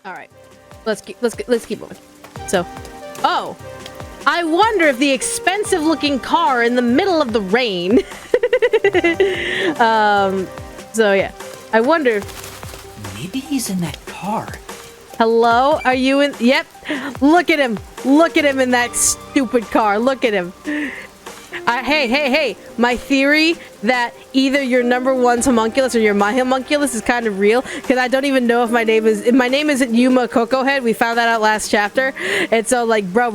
All right, let's keep moving. So, oh, I wonder if the expensive-looking car in the middle of the rain. So yeah, I wonder. Maybe he's in that car. Hello? Are you in? Yep. Look at him. Look at him in that stupid car. Look at him. Hey. My theory that either your number one's homunculus or you're my homunculus is kind of real, because I don't even know if my name isn't Yuma Cocohead. We found that out last chapter. And so like bro.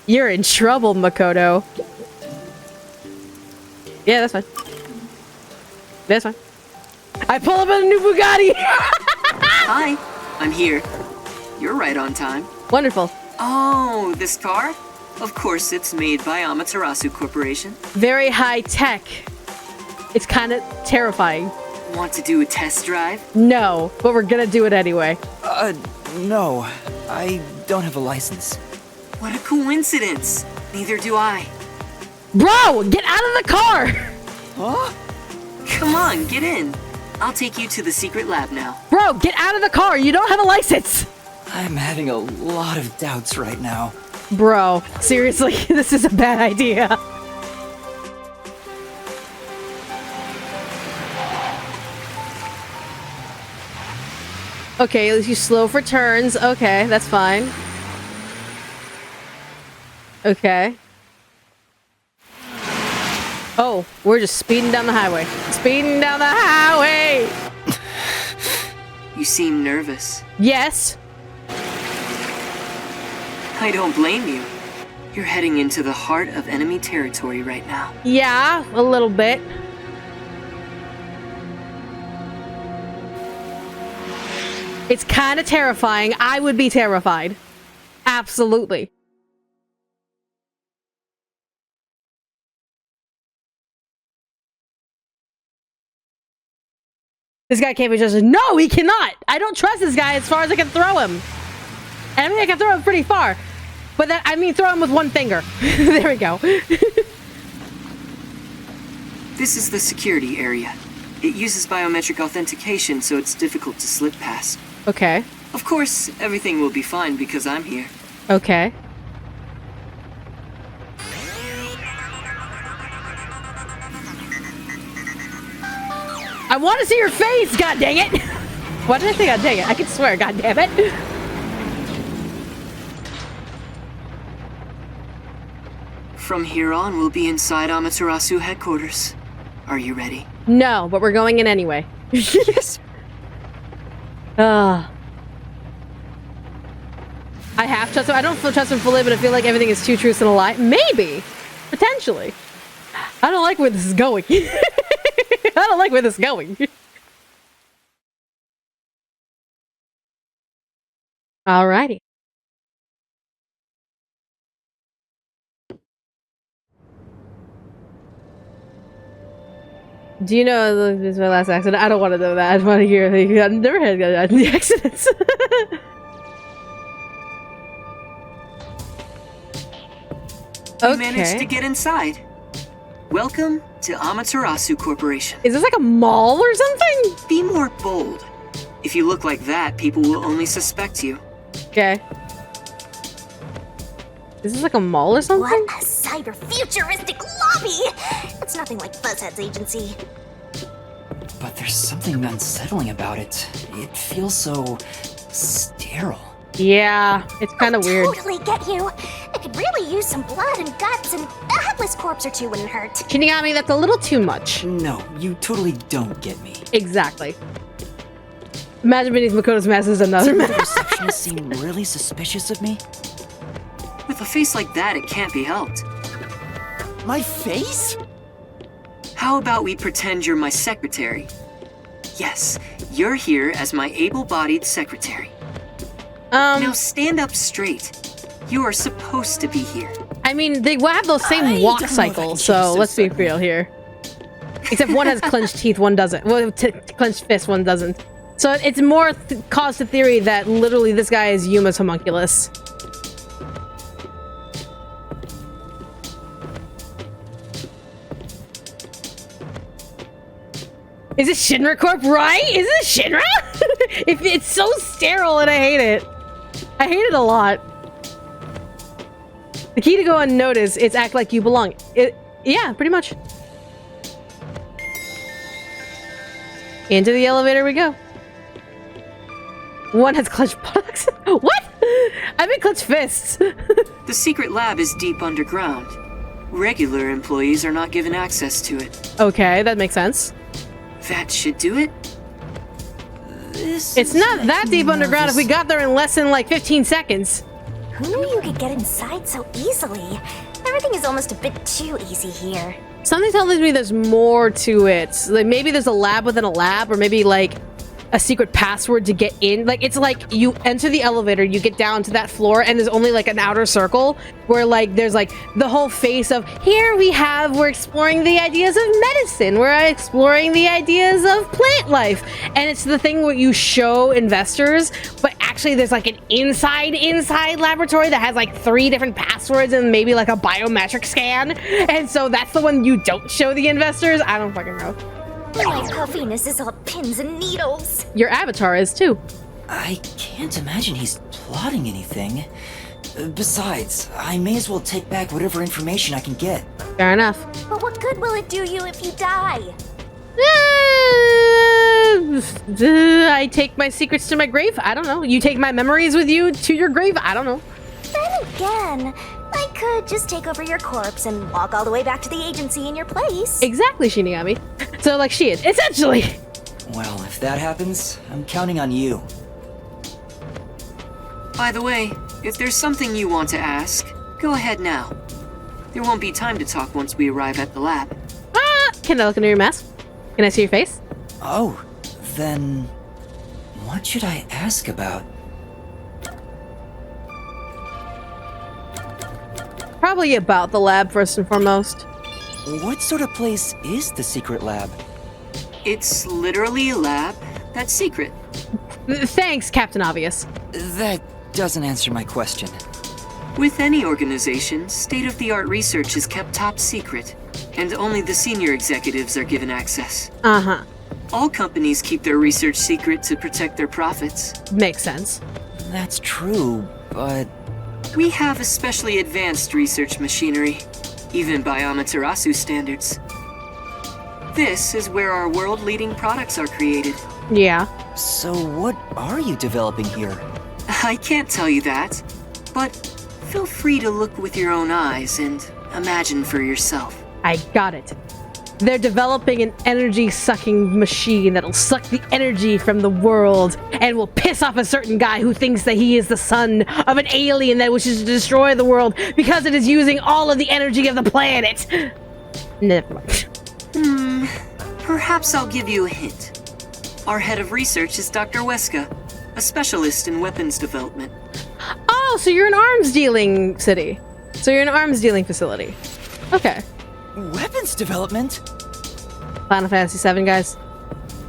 You're in trouble, Makoto. Yeah, that's fine. That's fine. I pull up in a new Bugatti! Hi, I'm here. You're right on time. Wonderful. Oh, this car? Of course, it's made by Amaterasu Corporation. Very high tech. It's kind of terrifying. Want to do a test drive? No, but we're gonna do it anyway. No. I don't have a license. What a coincidence. Neither do I. Bro, get out of the car! Huh? Come on, get in. I'll take you to the secret lab now. Bro, get out of the car! You don't have a license! I'm having a lot of doubts right now. Bro, seriously, this is a bad idea. Okay, you slow for turns. Okay, that's fine. Okay. Oh, we're just speeding down the highway. Speeding down the highway! You seem nervous. Yes. I don't blame you. You're heading into the heart of enemy territory right now. Yeah, a little bit. It's kind of terrifying. I would be terrified. Absolutely. This guy can't be trusted. No, he cannot! I don't trust this guy as far as I can throw him. And I mean, I can throw him pretty far. But that, I mean, throw him with one finger. There we go. This is the security area. It uses biometric authentication, so it's difficult to slip past. Okay. Of course, everything will be fine because I'm here. Okay. I want to see your face, god dang it! Why did I say god dang it? I could swear, god damn it. From here on, we'll be inside Amaterasu headquarters. Are you ready? No, but we're going in anyway. Yes. I have trust him. I don't trust him fully, but I feel like everything is two truths and a lie. Maybe. Potentially. I don't like where this is going. I don't like where this is going. Alrighty. Do you know this is my last accident? I don't want to know that. I just want to hear I've never had any accidents. We managed to get inside. Welcome to Amaterasu Corporation. Is this like a mall or something? Be more bold. If you look like that, people will only suspect you. Okay. Is this like a mall or something? What a cyber-futuristic lobby! It's nothing like Buzzhead's agency. But there's something unsettling about it. It feels so sterile. Yeah, it's kind of weird. Totally get you. I could really use some blood and guts, and a headless corpse or two wouldn't hurt. Shinigami, that's a little too much. No, you totally don't get me. Exactly. Imagine beneath Makoto's mask is another Didn't the mask. receptionist seem really suspicious of me? With a face like that, it can't be helped. My face? How about we pretend you're my secretary? Yes, you're here as my able-bodied secretary. Now stand up straight. You are supposed to be here. I mean, they have those same walk cycles, so let's be real here. Except one has clenched teeth, one doesn't. Well, clenched fist, one doesn't. So it's more cause to theory that literally this guy is Yuma's homunculus. Is it Shinra Corp, right? Is it Shinra? If it's so sterile and I hate it. I hate it a lot. The key to go unnoticed is act like you belong. Yeah, pretty much. Into the elevator we go. One has clenched buttocks. What? I mean clenched fists. The secret lab is deep underground. Regular employees are not given access to it. Okay, that makes sense. That should do it. It's not that deep underground if we got there in less than like 15 seconds. Who knew you could get inside so easily? Everything is almost a bit too easy here. Something tells me there's more to it. Like maybe there's a lab within a lab, or maybe like a secret password to get in. Like it's like you enter the elevator, you get down to that floor, and there's only like an outer circle where like there's like the whole face of we're exploring the ideas of medicine, we're exploring the ideas of plant life, and it's the thing where you show investors, but actually there's like an inside laboratory that has like 3 different passwords and maybe like a biometric scan, and so that's the one you don't show the investors. I don't fucking know. My puffiness is all pins and needles. Your avatar is too. I can't imagine he's plotting anything. Besides, I may as well take back whatever information I can get. Fair enough. But what good will it do you if you die? I take my secrets to my grave? I don't know. You take my memories with you to your grave? I don't know. Then again, I could just take over your corpse and walk all the way back to the agency in your place. Exactly, Shinigami. So, like she is, essentially. Well, if that happens, I'm counting on you. By the way, if there's something you want to ask, go ahead now. There won't be time to talk once we arrive at the lab. Can I look under your mask? Can I see your face? Oh, then what should I ask about? Probably about the lab first and foremost. What sort of place is the secret lab? It's literally a lab that's secret. Thanks, Captain Obvious. That doesn't answer my question. With any organization, state-of-the-art research is kept top secret, and only the senior executives are given access. Uh-huh. All companies keep their research secret to protect their profits. Makes sense. That's true, but... We have especially advanced research machinery, even by Amaterasu standards. This is where our world-leading products are created. Yeah. So what are you developing here? I can't tell you that, but feel free to look with your own eyes and imagine for yourself. I got it. They're developing an energy-sucking machine that'll suck the energy from the world and will piss off a certain guy who thinks that he is the son of an alien that wishes to destroy the world because it is using all of the energy of the planet. Never mind. Perhaps I'll give you a hint. Our head of research is Dr. Wesa, a specialist in weapons development. Oh, so you're an arms-dealing city. So you're an arms-dealing facility. Okay. Weapons development? Final Fantasy VII, guys.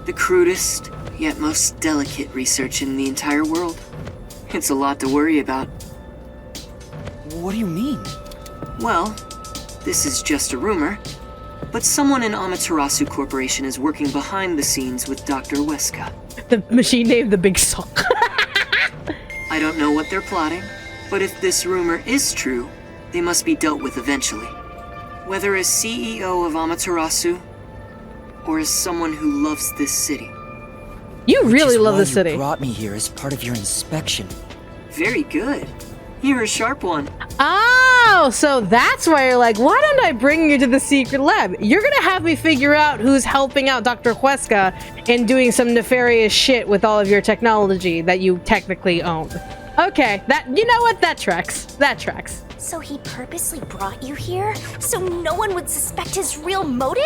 The crudest, yet most delicate research in the entire world. It's a lot to worry about. What do you mean? Well, this is just a rumor, but someone in Amaterasu Corporation is working behind the scenes with Dr. Wesa. The machine named the Big Sock. I don't know what they're plotting, but if this rumor is true, they must be dealt with eventually. Whether as CEO of Amaterasu, or as someone who loves this city. You really love the city. You brought me here as part of your inspection. Very good. You're a sharp one. Oh, so that's why you're like, why don't I bring you to the secret lab? You're gonna have me figure out who's helping out Dr. Wesa and doing some nefarious shit with all of your technology that you technically own. Okay, you know what? That tracks. That tracks. So he purposely brought you here so no one would suspect his real motive?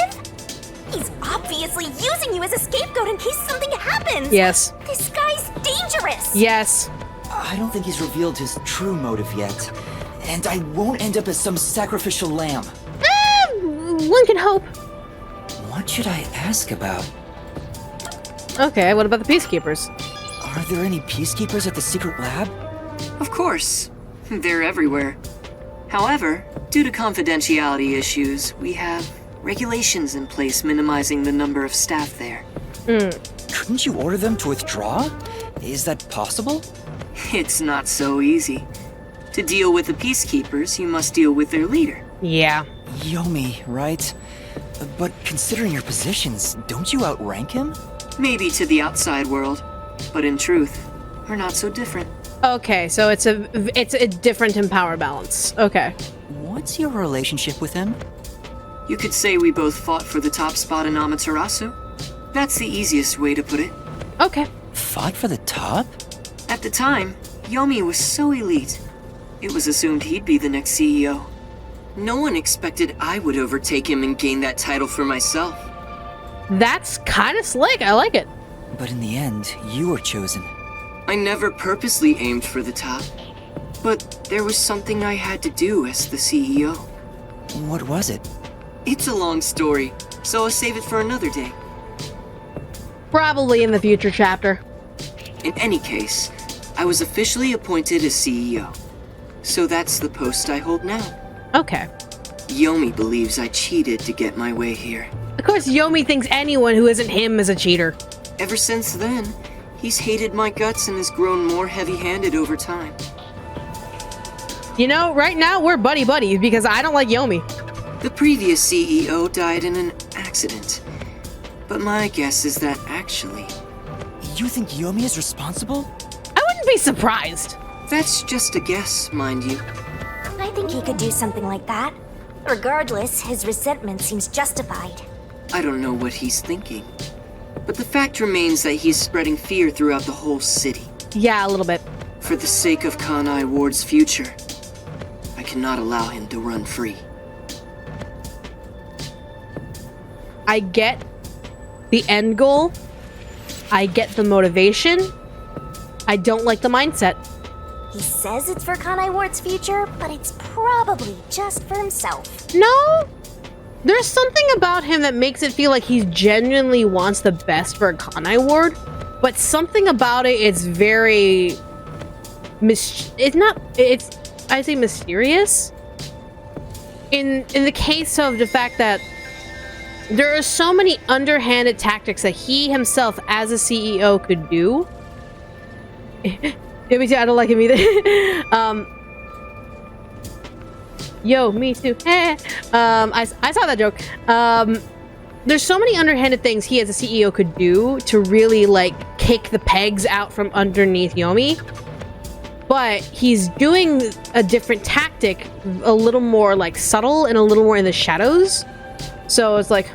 He's obviously using you as a scapegoat in case something happens. Yes. This guy's dangerous. Yes. I don't think he's revealed his true motive yet. And I won't end up as some sacrificial lamb. One can hope. What should I ask about? Okay, what about the Peacekeepers? Are there any peacekeepers at the secret lab? Of course. They're everywhere. However, due to confidentiality issues, we have Regulations in place minimizing the number of staff there. Couldn't you order them to withdraw? Is that possible? It's not so easy. To deal with the peacekeepers, you must deal with their leader. Yeah. Yomi, right? But considering your positions, don't you outrank him? Maybe to the outside world, but in truth, we're not so different. Okay, so it's a different in power balance. Okay. What's your relationship with him? You could say we both fought for the top spot in Amaterasu. That's the easiest way to put it. Okay. Fought for the top? At the time, Yomi was so elite. It was assumed he'd be the next CEO. No one expected I would overtake him and gain that title for myself. That's kind of slick. I like it. But in the end, you were chosen. I never purposely aimed for the top. But there was something I had to do as the CEO. What was it? It's a long story, so I'll save it for another day. Probably in the future chapter. In any case, I was officially appointed as CEO. So that's the post I hold now. Okay. Yomi believes I cheated to get my way here. Of course, Yomi thinks anyone who isn't him is a cheater. Ever since then, he's hated my guts and has grown more heavy-handed over time. You know, right now we're buddy-buddies because I don't like Yomi. The previous CEO died in an accident. But my guess is that actually... You think Yomi is responsible? I wouldn't be surprised. That's just a guess, mind you. I think he could do something like that. Regardless, his resentment seems justified. I don't know what he's thinking. But the fact remains that he's spreading fear throughout the whole city. Yeah, a little bit. For the sake of Kanai Ward's future, I cannot allow him to run free. I get the end goal. I get the motivation. I don't like the mindset. He says it's for Kanai Ward's future, but it's probably just for himself. No, there's something about him that makes it feel like he genuinely wants the best for Kanai Ward, but something about it is very I say mysterious. In the case of the fact that there are so many underhanded tactics that he himself as a CEO could do. Yeah, me too. I don't like him either. Yo, me too. I saw that joke. There's so many underhanded things he as a CEO could do to really like kick the pegs out from underneath Yomi. But he's doing a different tactic, a little more like subtle and a little more in the shadows. So it's like,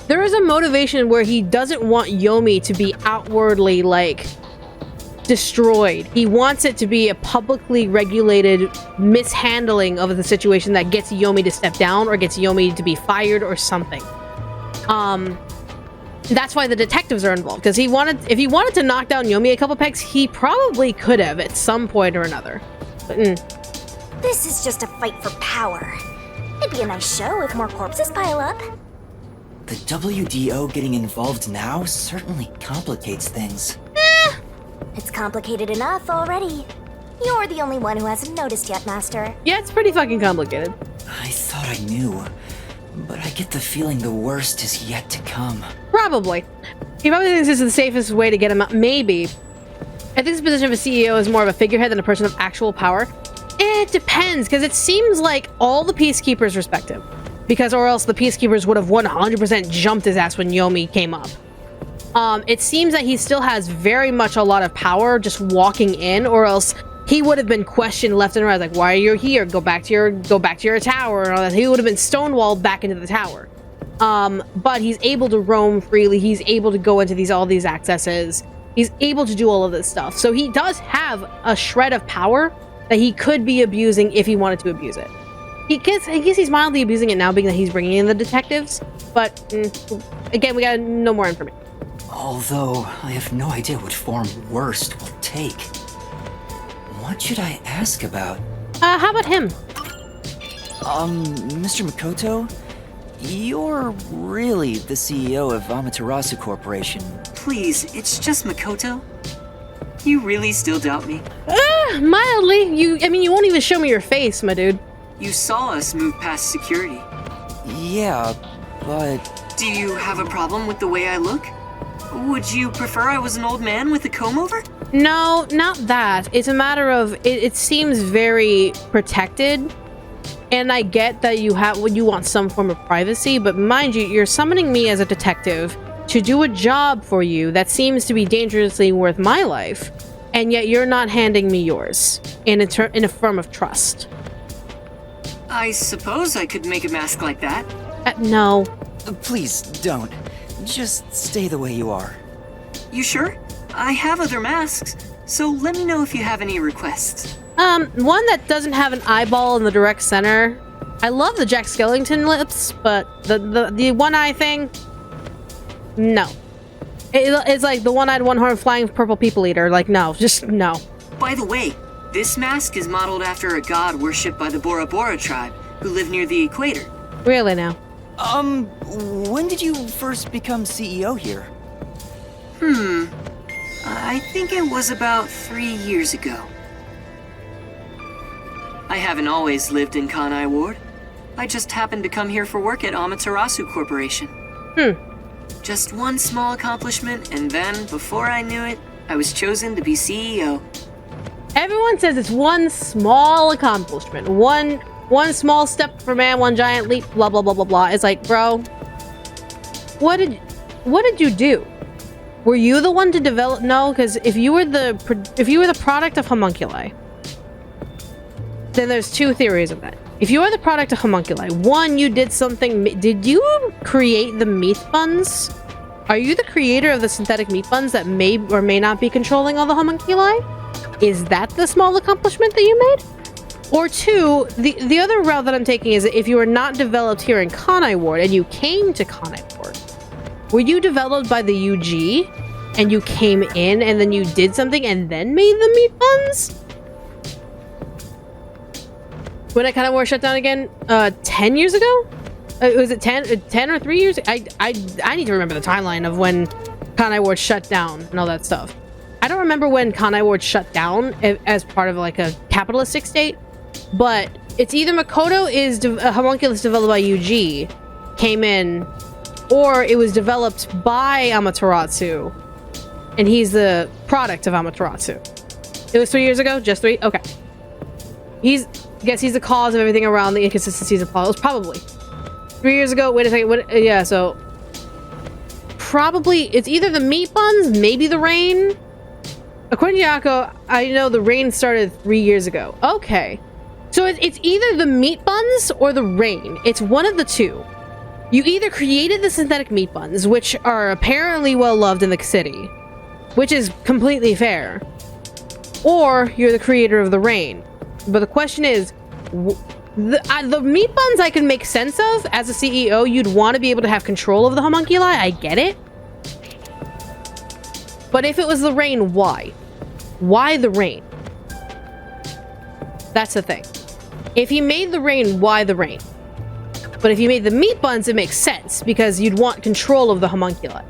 there is a motivation where he doesn't want Yomi to be outwardly like destroyed. He wants it to be a publicly regulated mishandling of the situation that gets Yomi to step down or gets Yomi to be fired or something. That's why the detectives are involved, because if he wanted to knock down Yomi a couple pegs, he probably could have at some point or another. But, This is just a fight for power. It'd be a nice show if more corpses pile up. The WDO getting involved now certainly complicates things. It's complicated enough already. You're the only one who hasn't noticed yet, Master. yeah, it's pretty fucking complicated. I thought I knew, but I get the feeling the worst is yet to come. Probably. He probably thinks this is the safest way to get him out. Maybe. I think this position of a CEO is more of a figurehead than a person of actual power. It depends, because it seems like all the peacekeepers respect him. Because or else the peacekeepers would have 100% jumped his ass when Yomi came up. It seems that he still has very much a lot of power just walking in, or else he would have been questioned left and right, like, why are you here? Go back to your tower, and all that. He would have been stonewalled back into the tower. But he's able to roam freely. He's able to go into all these accesses. He's able to do all of this stuff. So he does have a shred of power that he could be abusing if he wanted to abuse it. I guess he's mildly abusing it now, being that he's bringing in the detectives. But again, we gotta know more information. Although I have no idea what form worst will take. What should I ask about? How about him? Mr. Makoto? You're really the CEO of Amaterasu Corporation. Please, it's just Makoto. You really still doubt me? Mildly. You won't even show me your face, my dude. You saw us move past security. Yeah, but... Do you have a problem with the way I look? Would you prefer I was an old man with a comb over? No, not that. It's a matter of it seems very protected. And I get that you want some form of privacy, but mind you, you're summoning me as a detective to do a job for you that seems to be dangerously worth my life, and yet you're not handing me yours in a form of trust. I suppose I could make a mask like that. No. Please, don't. Just stay the way you are. You sure? I have other masks, so let me know if you have any requests. One that doesn't have an eyeball in the direct center. I love the Jack Skellington lips, but the one eye thing, no. It's like the one-eyed, one-horned flying purple people eater. Like, no, just no. By the way, this mask is modeled after a god worshipped by the Bora Bora tribe, who live near the equator. Really now? When did you first become CEO here? I think it was about 3 years ago. I haven't always lived in Kanai Ward. I just happened to come here for work at Amaterasu Corporation. Just one small accomplishment, and then, before I knew it, I was chosen to be CEO. Everyone says it's one small accomplishment. One small step for man, one giant leap, blah, blah, blah, blah, blah. It's like, bro, what did you do? Were you the one to develop? No, because if you were the product of homunculi, then there's two theories of that. If you are the product of homunculi, one, you did something. Did you create the meat buns? Are you the creator of the synthetic meat buns that may or may not be controlling all the homunculi? Is that the small accomplishment that you made? Or two, the other route that I'm taking is that if you were not developed here in Kanai Ward and you came to Kanai Ward, were you developed by the UG and you came in and then you did something and then made the meat buns? When I Kanai Ward shut down again, 10 years ago? Was it 10 or 3 years? I need to remember the timeline of when Kanai Ward shut down and all that stuff. I don't remember when Kanai Ward shut down as part of like a capitalistic state, but it's either Makoto is a homunculus developed by UG, came in, or it was developed by Amaterasu, and he's the product of Amaterasu. It was 3 years ago? Just 3? Okay. I guess he's the cause of everything around the inconsistencies of plot. It was probably 3 years ago. Wait a second. Yeah, so probably it's either the meat buns, maybe the rain. According to Yako, I know the rain started 3 years ago. Okay. So it's either the meat buns or the rain. It's one of the two. You either created the synthetic meat buns, which are apparently well loved in the city, which is completely fair, or you're the creator of the rain. But the question is, the meat buns I can make sense of. As a CEO, you'd want to be able to have control of the homunculi. I get it. But if it was the rain, why? Why the rain? That's the thing. If he made the rain, why the rain? But if you made the meat buns, it makes sense because you'd want control of the homunculi.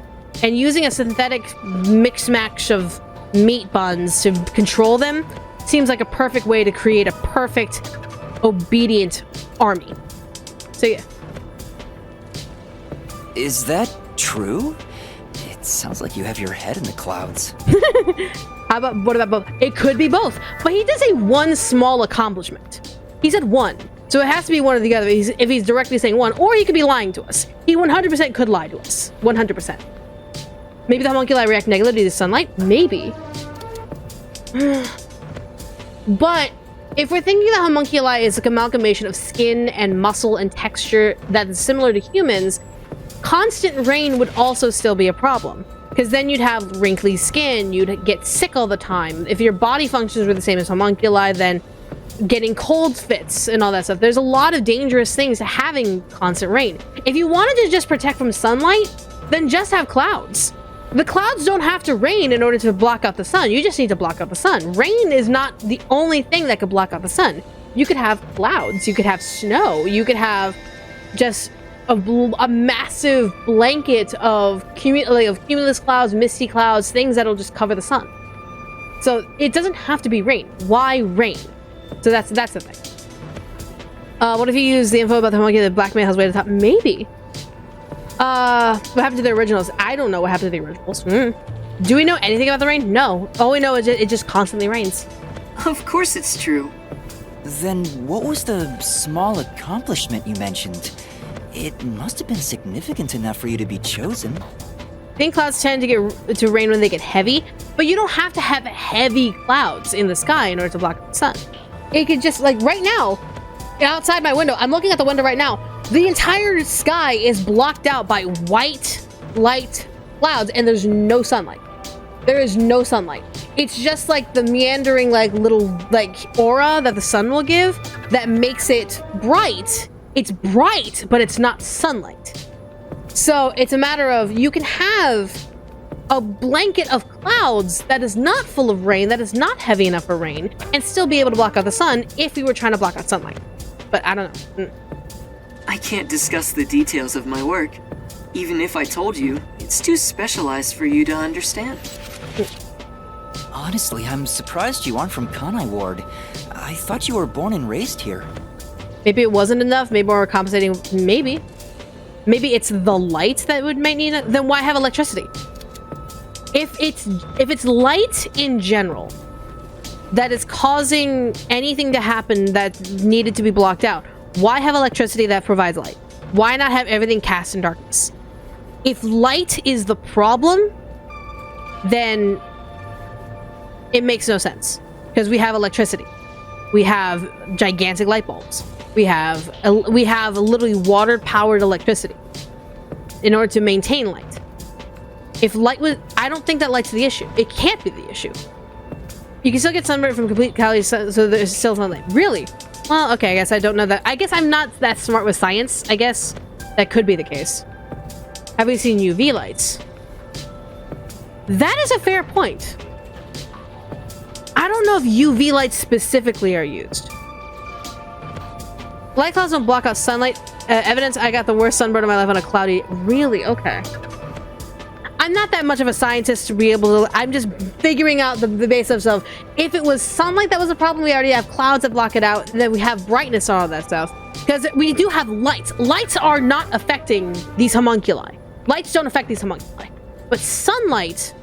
And using a synthetic mix-match of meat buns to control them seems like a perfect way to create a perfect, obedient army. So yeah. Is that true? It sounds like you have your head in the clouds. What about both? It could be both. But he did say one small accomplishment. He said one. So it has to be one or the other if he's directly saying one. Or he could be lying to us. He 100% could lie to us. 100%. Maybe the homunculi react negatively to sunlight? Maybe. But if we're thinking the homunculi is like an amalgamation of skin and muscle and texture that is similar to humans, constant rain would also still be a problem. Because then you'd have wrinkly skin, you'd get sick all the time. If your body functions were the same as homunculi, then getting cold fits and all that stuff. There's a lot of dangerous things to having constant rain. If you wanted to just protect from sunlight, then just have clouds. The clouds don't have to rain in order to block out the sun. You just need to block out the sun. Rain is not the only thing that could block out the sun. You could have clouds. You could have snow. You could have just a massive blanket of cumulus clouds, misty clouds, things that'll just cover the sun. So it doesn't have to be rain. Why rain? So that's the thing. What if you use the info about the homunculi that blackmail his way to the top? Maybe. What happened to the originals? I don't know what happened to the originals. Do we know anything about the rain? No. All we know is it just constantly rains. Of course it's true. Then what was the small accomplishment you mentioned? It must have been significant enough for you to be chosen. Thin clouds tend to rain when they get heavy, but you don't have to have heavy clouds in the sky in order to block the sun. It could just, like right now, outside my window, I'm looking at the window right now, the entire sky is blocked out by white, light clouds, and there's no sunlight. There is no sunlight. It's just like the meandering, like little, like aura that the sun will give that makes it bright. It's bright, but it's not sunlight. So it's a matter of, you can have a blanket of clouds that is not full of rain, that is not heavy enough for rain, and still be able to block out the sun if we were trying to block out sunlight. But I don't know. I can't discuss the details of my work. Even if I told you, it's too specialized for you to understand. Honestly, I'm surprised you aren't from Kanai Ward. I thought you were born and raised here. Maybe it wasn't enough, maybe we're compensating, maybe. Maybe it's the light that might need it, then why have electricity? If it's light in general that is causing anything to happen that needed to be blocked out, why have electricity that provides light? Why not have everything cast in darkness? If light is the problem, then it makes no sense, because we have electricity. We have gigantic light bulbs. We have literally water-powered electricity in order to maintain light. If light was, I don't think that light's the issue. It can't be the issue. You can still get sunburn from complete calories, so there's still sunlight. Really? Well, okay, I guess I don't know that. I guess I'm not that smart with science. I guess that could be the case. Have we seen UV lights? That is a fair point. I don't know if UV lights specifically are used. Light clouds don't block out sunlight. Evidence I got the worst sunburn of my life on a cloudy... Really? Okay. I'm not that much of a scientist to be able to... I'm just figuring out the basics of stuff. If it was sunlight that was a problem, we already have clouds that block it out, and then we have brightness and all that stuff. Because we do have lights. Lights are not affecting these homunculi. Lights don't affect these homunculi. But sunlight...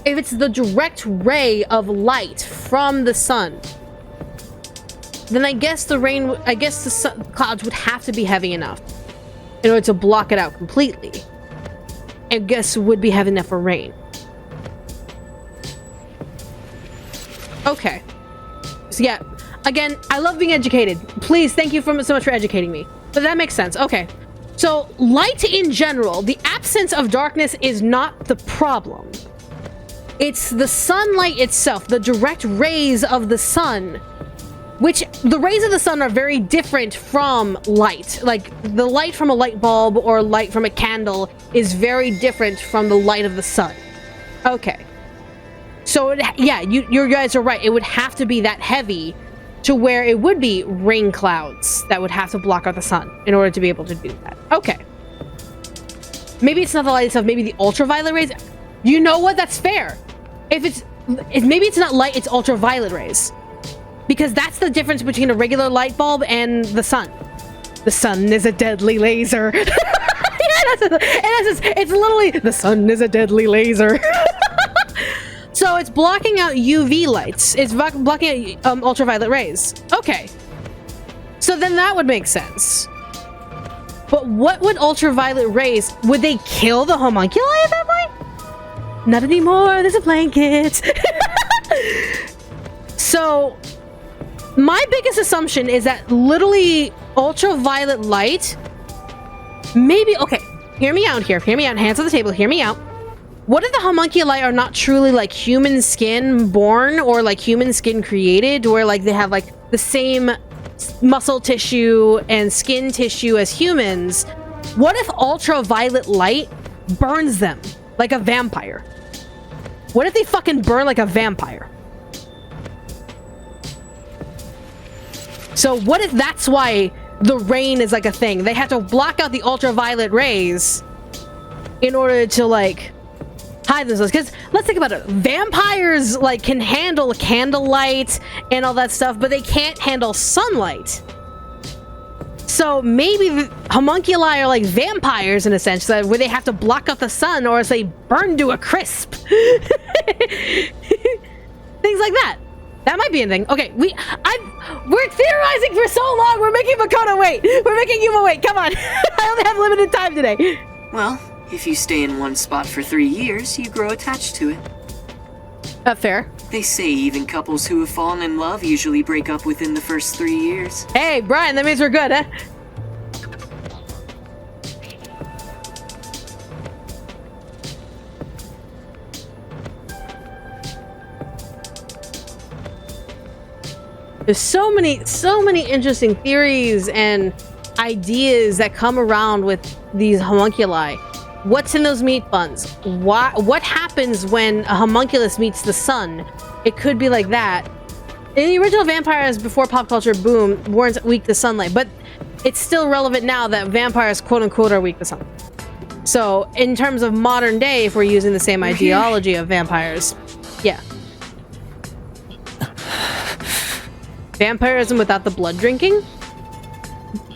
If it's the direct ray of light from the sun, then I guess the clouds would have to be heavy enough in order to block it out completely. I guess would be heavy enough for rain. Okay. So yeah, again, I love being educated. Please, thank you so much for educating me. But that makes sense. Okay. So light in general, the absence of darkness is not the problem. It's the sunlight itself, the direct rays of the sun, which the rays of the sun are very different from light. Like the light from a light bulb or light from a candle is very different from the light of the sun. Okay. So yeah, you guys are right. It would have to be that heavy to where it would be rain clouds that would have to block out the sun in order to be able to do that. Okay. Maybe it's not the light itself, maybe the ultraviolet rays. You know what? That's fair. Maybe it's not light, it's ultraviolet rays. Because that's the difference between a regular light bulb and the sun. The sun is a deadly laser. Yeah, it's literally, the sun is a deadly laser. So it's blocking out UV lights. It's blocking out ultraviolet rays. Okay. So then that would make sense. But what would ultraviolet rays, would they kill the homunculi at that point? Not anymore, there's a blanket. So, my biggest assumption is that literally ultraviolet light, maybe, okay, hear me out here, hear me out, hands on the table, hear me out. What if the homunculi are not truly like human skin born or like human skin created, where like they have like the same muscle tissue and skin tissue as humans? What if ultraviolet light burns them like a vampire? What if they fucking burn like a vampire? So what if that's why the rain is like a thing? They have to block out the ultraviolet rays in order to like hide themselves. Because let's think about it. Vampires like can handle candlelight and all that stuff, but they can't handle sunlight. So maybe the homunculi are like vampires in a sense, where they have to block out the sun or else they burn to a crisp. Things like that. That might be a thing. Okay, we're theorizing for so long. We're making Makoto wait. We're making Yuma wait. Come on. I only have limited time today. Well, if you stay in one spot for 3 years, you grow attached to it. Fair. They say even couples who have fallen in love usually break up within the first 3 years. Hey, Brian, that means we're good, huh? There's so many interesting theories and ideas that come around with these homunculi. What's in those meat buns? What happens when a homunculus meets the sun? It could be like that. In the original vampires before pop culture boom weren't weak to sunlight, but it's still relevant now that vampires quote unquote are weak to sunlight. So in terms of modern day, if we're using the same ideology of vampires, yeah. Vampirism without the blood drinking?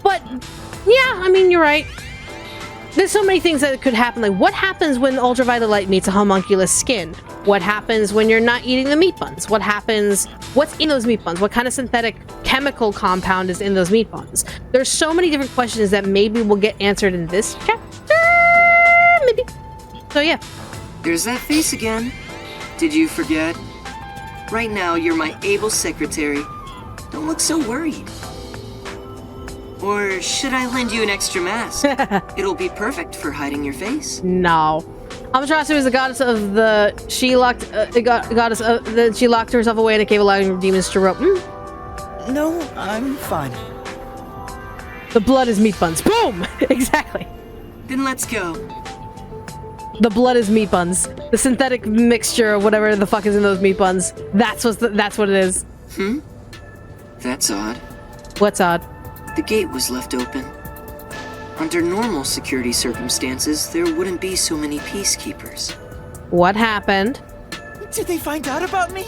But yeah, I mean, you're right. There's so many things that could happen. Like, what happens when ultraviolet light meets a homunculus skin? What happens when you're not eating the meat buns? What happens? What's in those meat buns? What kind of synthetic chemical compound is in those meat buns? There's so many different questions that maybe will get answered in this chapter. Maybe. So yeah. There's that face again. Did you forget? Right now, you're my able secretary. Don't look so worried. Or should I lend you an extra mask? It'll be perfect for hiding your face. No. Amaterasu is the goddess of the... She locked herself away in a cave allowing demons to rope. No, I'm fine. The blood is meat buns. Boom! Exactly. Then let's go. The blood is meat buns. The synthetic mixture of whatever the fuck is in those meat buns. That's what it is. That's odd. What's odd? The gate was left open. Under normal security circumstances, there wouldn't be so many peacekeepers. What happened? Did they find out about me?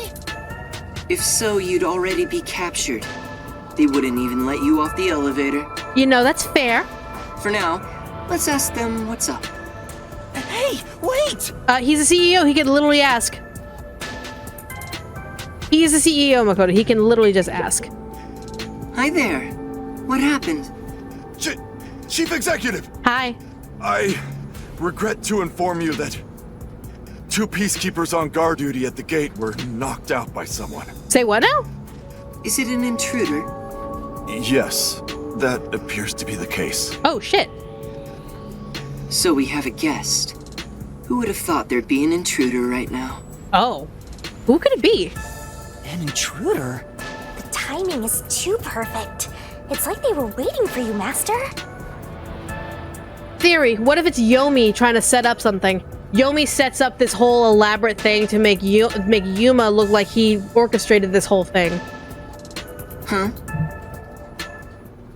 If so, you'd already be captured. They wouldn't even let you off the elevator. You know, that's fair. For now, let's ask them what's up. Hey, wait! He's the CEO. He can literally ask. He's the CEO, Makoto. He can literally just ask. Hi there. What happened? Chief Executive! Hi. I regret to inform you that 2 peacekeepers on guard duty at the gate were knocked out by someone. Say what now? Is it an intruder? Yes, that appears to be the case. Oh, shit. So we have a guest. Who would have thought there'd be an intruder right now? Oh. Who could it be? An intruder? The timing is too perfect. It's like they were waiting for you, Master. Theory. What if it's Yomi trying to set up something? Yomi sets up this whole elaborate thing to make Yuma look like he orchestrated this whole thing. Huh?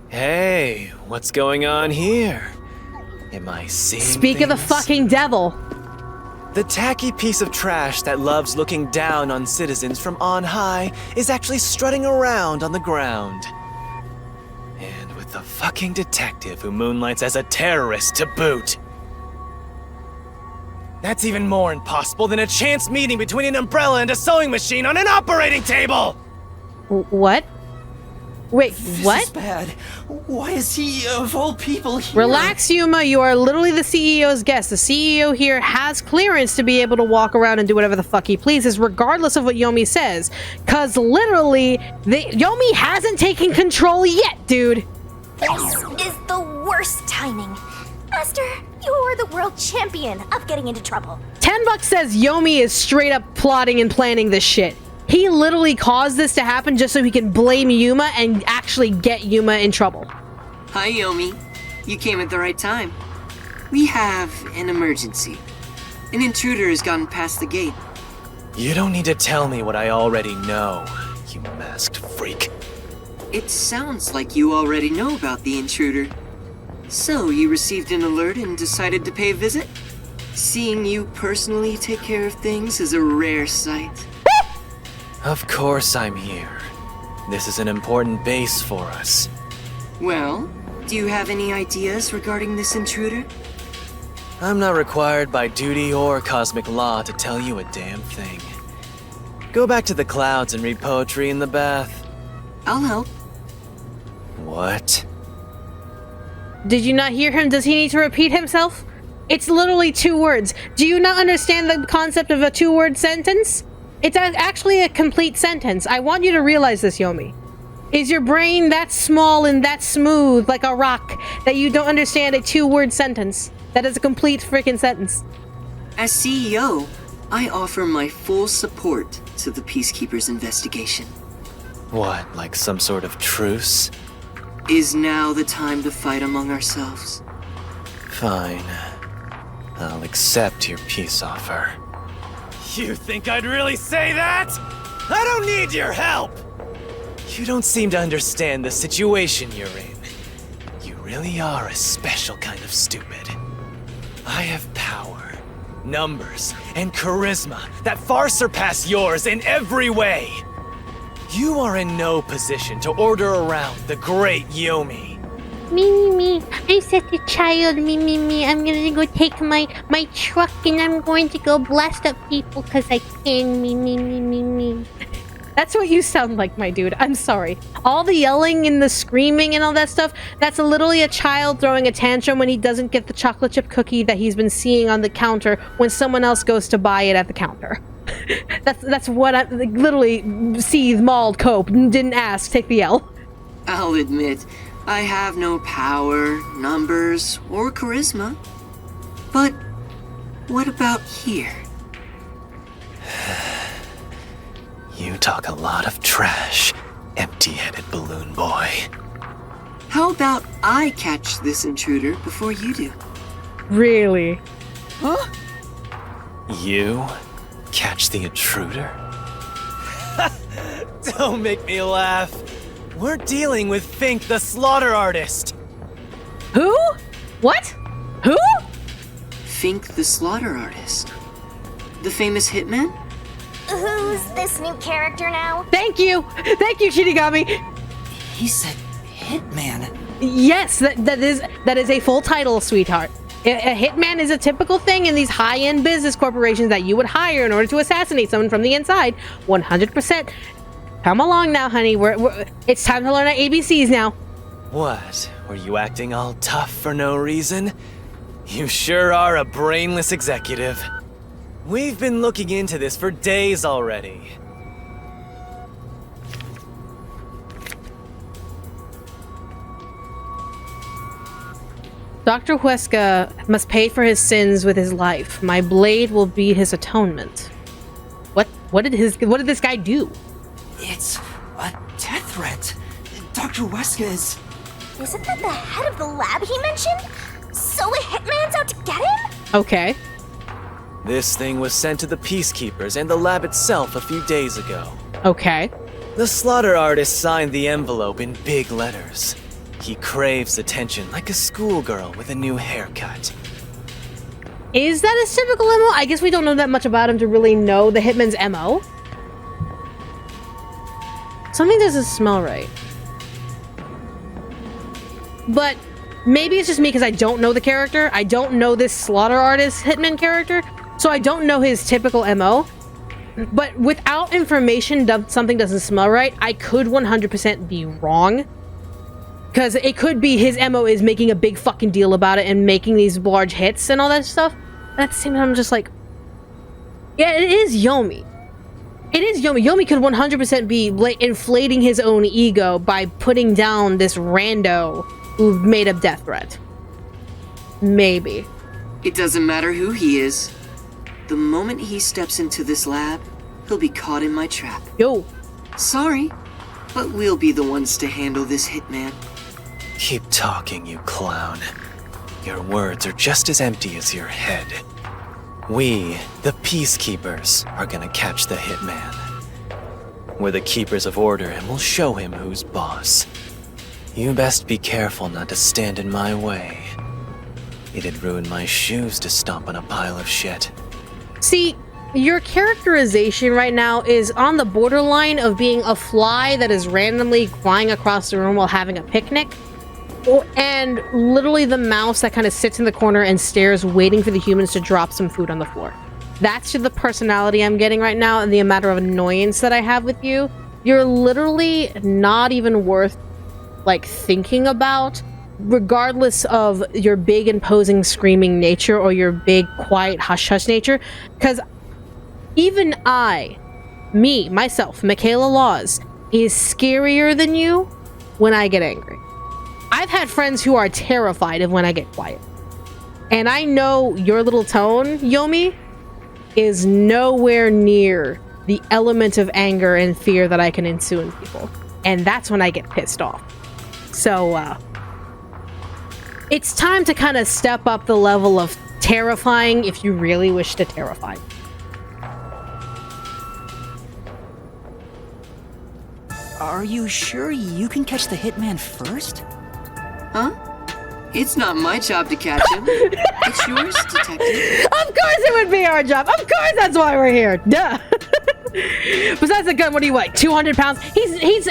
Hey, what's going on here? Am I seeing Speak of the things? fucking devil. The tacky piece of trash that loves looking down on citizens from on high is actually strutting around on the ground. And with the fucking detective who moonlights as a terrorist to boot. That's even more impossible than a chance meeting between an umbrella and a sewing machine on an operating table! What? Wait, This what? is bad. Why is he, of all people, here? Relax, Yuma. You are literally the CEO's guest. The CEO here has clearance to be able to walk around and do whatever the fuck he pleases, regardless of what Yomi says. Cause literally, Yomi hasn't taken control yet, dude. This is the worst timing. Master, you are the world champion of getting into trouble. $10 says Yomi is straight up plotting and planning this shit. He literally caused this to happen just so he can blame Yuma and actually get Yuma in trouble. Hi, Yomi. You came at the right time. We have an emergency. An intruder has gotten past the gate. You don't need to tell me what I already know, you masked freak. It sounds like you already know about the intruder. So, you received an alert and decided to pay a visit? Seeing you personally take care of things is a rare sight. Of course I'm here. This is an important base for us. Well, Do you have any ideas regarding this intruder? I'm not required by duty or cosmic law to tell you a damn thing. Go back to the clouds and read poetry in the bath. I'll help. What? Did you not hear him? Does he need to repeat himself? It's literally 2 words. Do you not understand the concept of a 2-word sentence? It's actually a complete sentence. I want you to realize this, Yomi. Is your brain that small and that smooth like a rock that you don't understand a 2-word sentence? That is a complete freaking sentence. As CEO, I offer my full support to the Peacekeepers' investigation. What, like some sort of truce? Is now the time to fight among ourselves? Fine. I'll accept your peace offer. You think I'd really say that? I don't need your help! You don't seem to understand the situation you're in. You really are a special kind of stupid. I have power, numbers, and charisma that far surpass yours in every way. You are in no position to order around the great Yomi. Me. I'm such a child. Me. I'm gonna go take my truck and I'm going to go blast up people because I can. Me. That's what you sound like, my dude. I'm sorry. All the yelling and the screaming and all that stuff, that's literally a child throwing a tantrum when he doesn't get the chocolate chip cookie that he's been seeing on the counter when someone else goes to buy it at the counter. That's what I literally seethed, mauled, cope, didn't ask, take the L. I'll admit, I have no power, numbers, or charisma. But what about here? You talk a lot of trash, empty-headed balloon boy. How about I catch this intruder before you do? Really? Huh? You catch the intruder? Don't make me laugh. We're dealing with Fink the Slaughter Artist. Who? What? Who? Fink the Slaughter Artist. The famous hitman? Who's this new character now? Thank you, Shinigami. He said hitman. Yes, that is a full title, sweetheart. A hitman is a typical thing in these high-end business corporations that you would hire in order to assassinate someone from the inside. 100%. Come along now, honey. It's time to learn our ABCs now. What? Were you acting all tough for no reason? You sure are a brainless executive. We've been looking into this for days already. Dr. Wesa must pay for his sins with his life. My blade will be his atonement. What did this guy do? It's a death threat. Dr. Wesa is... Isn't that the head of the lab he mentioned? So a hitman's out to get him? Okay. This thing was sent to the Peacekeepers and the lab itself a few days ago. Okay. The slaughter artist signed the envelope in big letters. He craves attention like a schoolgirl with a new haircut. Is that his typical MO? I guess we don't know that much about him to really know the hitman's MO. Something doesn't smell right. But maybe it's just me because I don't know the character. I don't know this slaughter artist hitman character. So I don't know his typical MO. But without information that something doesn't smell right, I could 100% be wrong. Because it could be his MO is making a big fucking deal about it and making these large hits and all that stuff. And at the same time, I'm just like, yeah, it is Yomi. It is Yomi. Yomi could 100% be inflating his own ego by putting down this rando who made a death threat. Maybe. It doesn't matter who he is. The moment he steps into this lab, he'll be caught in my trap. Yo. Sorry, but we'll be the ones to handle this hitman. Keep talking, you clown. Your words are just as empty as your head. We, the Peacekeepers, are gonna catch the hitman. We're the keepers of order and we'll show him who's boss. You best be careful not to stand in my way. It'd ruin my shoes to stomp on a pile of shit. See, your characterization right now is on the borderline of being a fly that is randomly flying across the room while having a picnic. and literally the mouse that kind of sits in the corner and stares, waiting for the humans to drop some food on the floor. That's the personality I'm getting right now, and the amount of annoyance that I have with you. You're literally not even worth, like, thinking about, regardless of your big, imposing, screaming nature or your big, quiet, hush-hush nature. Because even myself, Michaela Laws, is scarier than you when I get angry. I've had friends who are terrified of when I get quiet. And I know your little tone, Yomi, is nowhere near the element of anger and fear that I can ensue in people. And that's when I get pissed off. So, it's time to kind of step up the level of terrifying if you really wish to terrify. Are you sure you can catch the hitman first? Huh? It's not my job to catch him. It's yours, detective. Of course it would be our job. Of course that's why we're here. Duh. Besides the gun, what do you weigh? 200 pounds? He's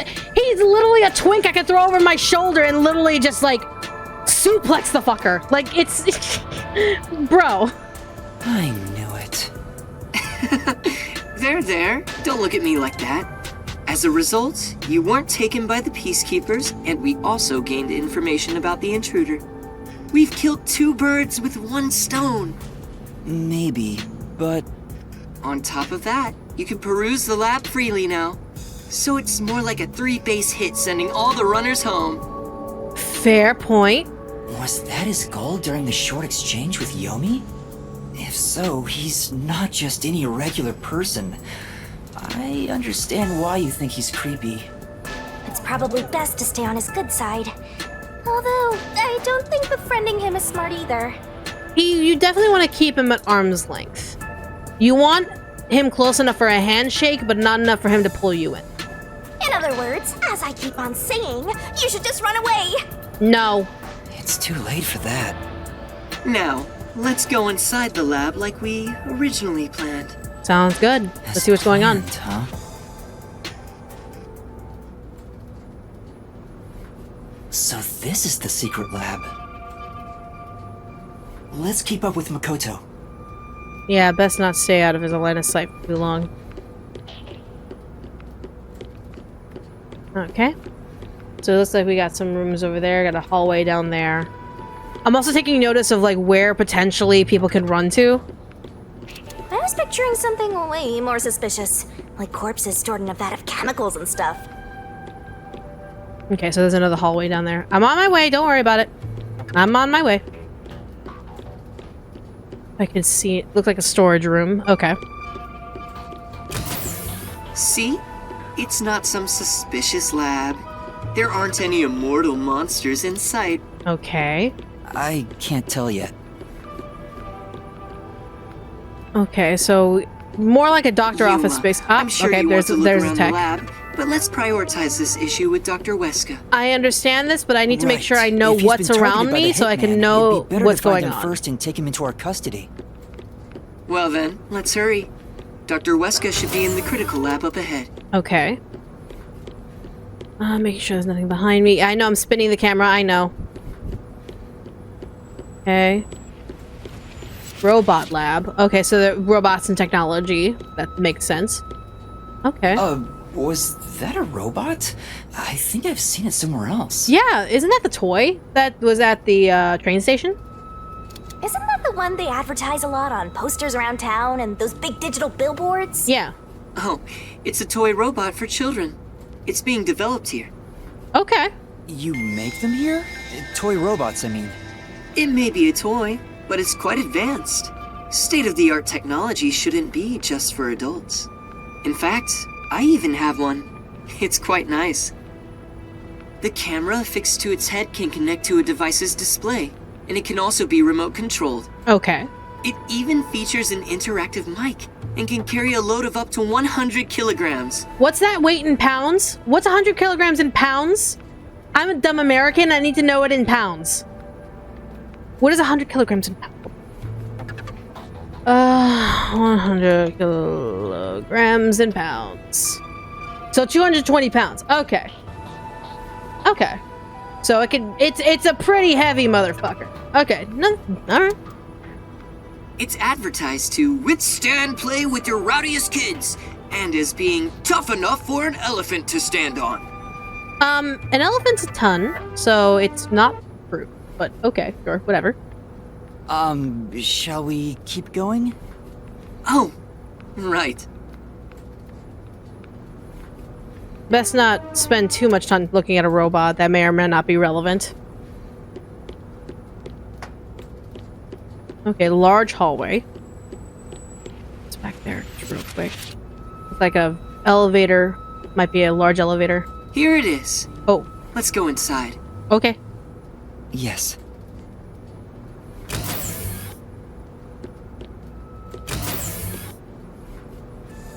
literally a twink I could throw over my shoulder and literally just like suplex the fucker. Like it's bro. I knew it. There. Don't look at me like that. As a result, you weren't taken by the Peacekeepers, and we also gained information about the intruder. We've killed 2 birds with 1 stone. Maybe, but... On top of that, you can peruse the lab freely now. So it's more like a 3-base hit sending all the runners home. Fair point. Was that his goal during the short exchange with Yomi? If so, he's not just any regular person. I understand why you think he's creepy. It's probably best to stay on his good side. Although, I don't think befriending him is smart either. You definitely want to keep him at arm's length. You want him close enough for a handshake, but not enough for him to pull you in. In other words, as I keep on saying, you should just run away! No. It's too late for that. Now, let's go inside the lab like we originally planned. Sounds good. Let's see what's going on. Huh? So this is the secret lab. Let's keep up with Makoto. Yeah, best not stay out of his line of sight for too long. Okay. So it looks like we got some rooms over there. Got a hallway down there. I'm also taking notice of like where potentially people can run to. I was picturing something way more suspicious, like corpses stored in a vat of chemicals and stuff. Okay, so there's another hallway down there. I'm on my way, don't worry about it. I'm on my way. I can see it. Looks like a storage room. Okay. See? It's not some suspicious lab. There aren't any immortal monsters in sight. Okay. I can't tell yet. Okay, so more like a doctor Yuma, office space. I'm sure okay, you want to look there's a around tech. the lab, but let's prioritize this issue with Dr. Weska. I understand this, but I need to make sure I know If he's what's been around targeted by me the so I can hitman, know it'd be better what's to find going him on. first and take him into our custody. Well then, let's hurry. Dr. Weska should be in the critical lab up ahead. Okay. Making sure there's nothing behind me. I know I'm spinning the camera, I know. Okay. Robot lab. Okay, so the robots and technology. That makes sense. Okay. Was that a robot? I think I've seen it somewhere else. Yeah, isn't that the toy that was at the train station? Isn't that the one they advertise a lot on posters around town and those big digital billboards? Yeah. Oh, it's a toy robot for children. It's being developed here. Okay. You make them here? Toy robots, I mean. It may be a toy, but it's quite advanced. State-of-the-art technology shouldn't be just for adults. In fact, I even have one. It's quite nice. The camera affixed to its head can connect to a device's display, and it can also be remote controlled. Okay. It even features an interactive mic and can carry a load of up to 100 kilograms. What's that weight in pounds? What's 100 kilograms in pounds? I'm a dumb American. I need to know it in pounds. What is 100 kilograms in pounds? 100 kilograms in pounds. So 220 pounds. Okay. Okay. So it's a pretty heavy motherfucker. Okay, no, alright. It's advertised to withstand play with your rowdiest kids, and as being tough enough for an elephant to stand on. An elephant's a ton, so it's not fruit. But okay, sure, whatever. Shall we keep going? Oh, right. Best not spend too much time looking at a robot that may or may not be relevant. Okay, large hallway. It's back there, just real quick. It's like a elevator. Might be a large elevator. Here it is. Oh, Let's go inside. okay. Yes.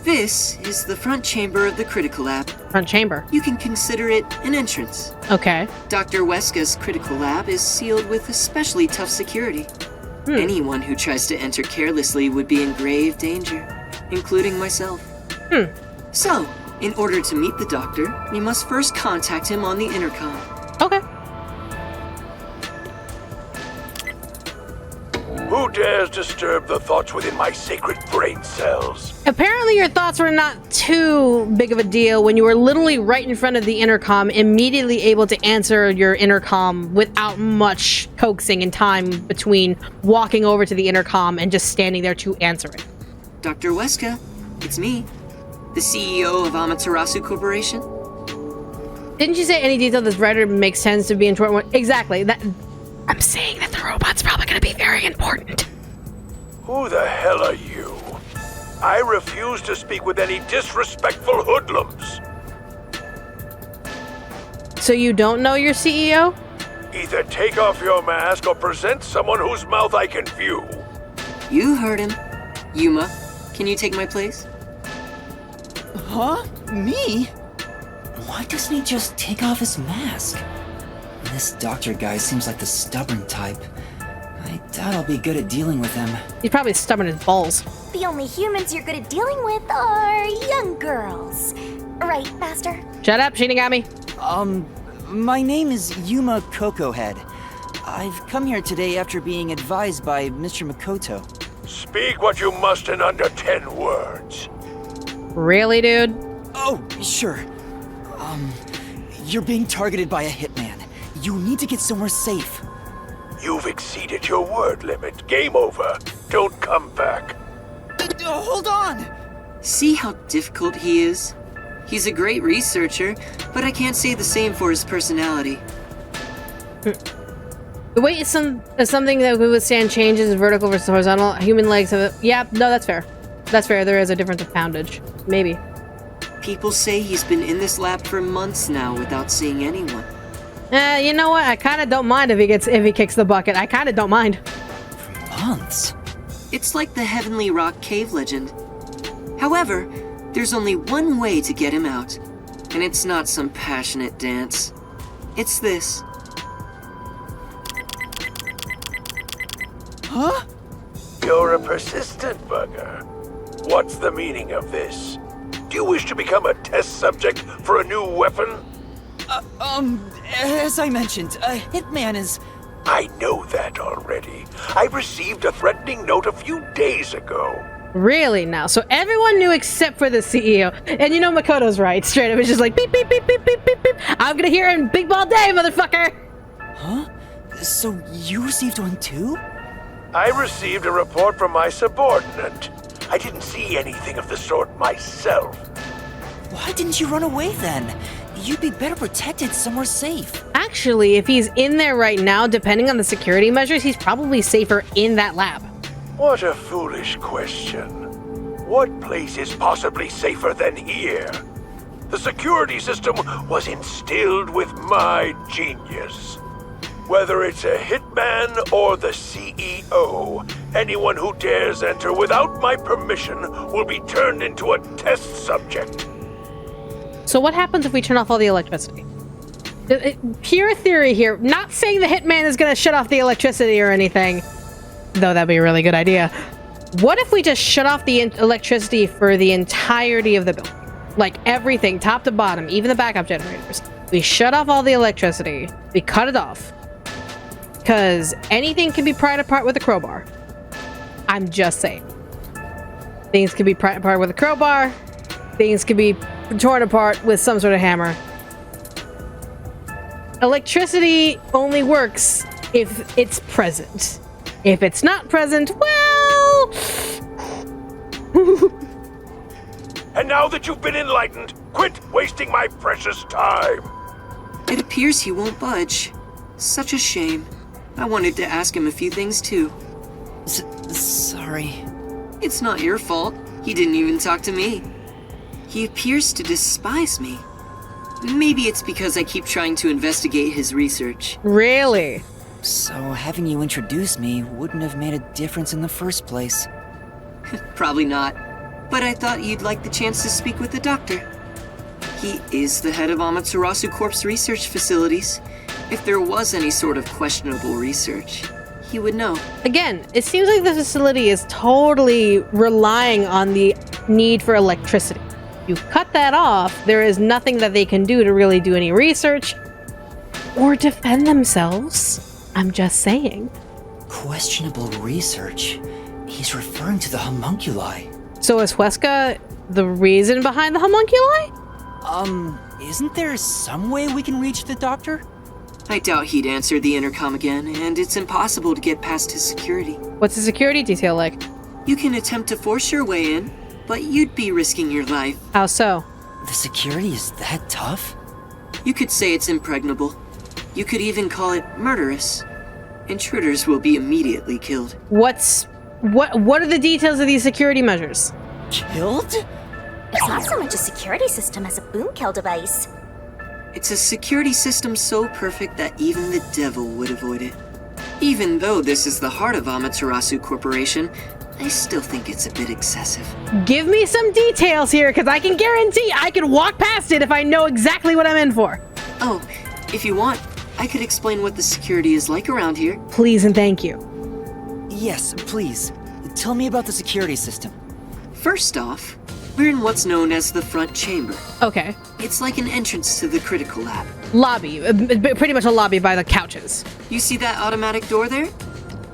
This is the front chamber of the critical lab. Front chamber. You can consider it an entrance. Okay. Dr. Weska's critical lab is sealed with especially tough security. Anyone who tries to enter carelessly would be in grave danger, including myself. So, in order to meet the doctor, we must first contact him on the intercom. Okay. Who dares disturb the thoughts within my sacred brain cells? Apparently your thoughts were not too big of a deal when you were literally right in front of the intercom, immediately able to answer your intercom without much coaxing and time between walking over to the intercom and just standing there to answer it. Dr. Weska, it's me, the CEO of Amaterasu Corporation. Didn't you say any detail this writer makes sense to be important? Exactly. That I'm saying that the robot's probably going to be very important. Who the hell are you? I refuse to speak with any disrespectful hoodlums. So you don't know your CEO? Either take off your mask or present someone whose mouth I can view. You heard him. Yuma, can you take my place? Huh? Me? Why doesn't he just take off his mask? This doctor guy seems like the stubborn type. I doubt I'll be good at dealing with him. He's probably stubborn as balls. The only humans you're good at dealing with are young girls. Right, Master? Shut up, Shinigami. My name is Yuma Cocohead. I've come here today after being advised by Mr. Makoto. Speak what you must in under 10 words. Really, dude? Oh, sure. You're being targeted by a hitman. You need to get somewhere safe. You've exceeded your word limit. Game over. Don't come back. Hold on! See how difficult he is? He's a great researcher, but I can't say the same for his personality. The weight is something that would withstand changes vertical versus horizontal. Human legs have yeah, no, that's fair. That's fair. There is a difference of poundage. Maybe. People say he's been in this lab for months now without seeing anyone. You know what? I kind of don't mind if he kicks the bucket. I kind of don't mind. Months? It's like the Heavenly Rock cave legend. However, there's only one way to get him out, and it's not some passionate dance. It's this. Huh? You're a persistent bugger. What's the meaning of this? Do you wish to become a test subject for a new weapon? As I mentioned, a hitman is... I know that already. I received a threatening note a few days ago. Really now? So everyone knew except for the CEO. And you know Makoto's right. Straight up, it's just like beep, beep, beep, beep, beep, beep, beep. I'm gonna hear it in Big Ball Day, motherfucker! Huh? So you received one too? I received a report from my subordinate. I didn't see anything of the sort myself. Why didn't you run away then? You'd be better protected somewhere safe. Actually, if he's in there right now, depending on the security measures, he's probably safer in that lab. What a foolish question. What place is possibly safer than here? The security system was instilled with my genius. Whether it's a hitman or the CEO, anyone who dares enter without my permission will be turned into a test subject. So what happens if we turn off all the electricity? Pure theory here. Not saying the hitman is going to shut off the electricity or anything, though that'd be a really good idea. What if we just shut off the electricity for the entirety of the building? Like everything, top to bottom, even the backup generators. We shut off all the electricity. We cut it off. Because anything can be pried apart with a crowbar. I'm just saying. Things can be pried apart with a crowbar. Things can be torn apart with some sort of hammer. Electricity only works if it's present. If it's not present, well... And now that you've been enlightened, quit wasting my precious time. It appears he won't budge. Such a shame. I wanted to ask him a few things too. Sorry. It's not your fault. He didn't even talk to me. He appears to despise me. Maybe it's because I keep trying to investigate his research. Really? So having you introduce me wouldn't have made a difference in the first place. Probably not. But I thought you'd like the chance to speak with the doctor. He is the head of Amaterasu Corp's research facilities. If there was any sort of questionable research, he would know. Again, it seems like the facility is totally relying on the need for electricity. You cut that off, there is nothing that they can do to really do any research or defend themselves. I'm just saying. Questionable research? He's referring to the homunculi. So is Wesa the reason behind the homunculi? Isn't there some way we can reach the doctor? I doubt he'd answer the intercom again, and it's impossible to get past his security. What's the security detail like? You can attempt to force your way in, but you'd be risking your life. How so? The security is that tough? You could say it's impregnable. You could even call it murderous. Intruders will be immediately killed. What are the details of these security measures? Killed? It's not so much a security system as a boom kill device. It's a security system so perfect that even the devil would avoid it. Even though this is the heart of Amaterasu Corporation, I still think it's a bit excessive. Give me some details here, because I can guarantee I can walk past it if I know exactly what I'm in for. Oh, if you want, I could explain what the security is like around here. Please and thank you. Yes, please. Tell me about the security system. First off, we're in what's known as the front chamber. Okay. It's like an entrance to the critical lab. Lobby. Pretty much a lobby by the couches. You see that automatic door there?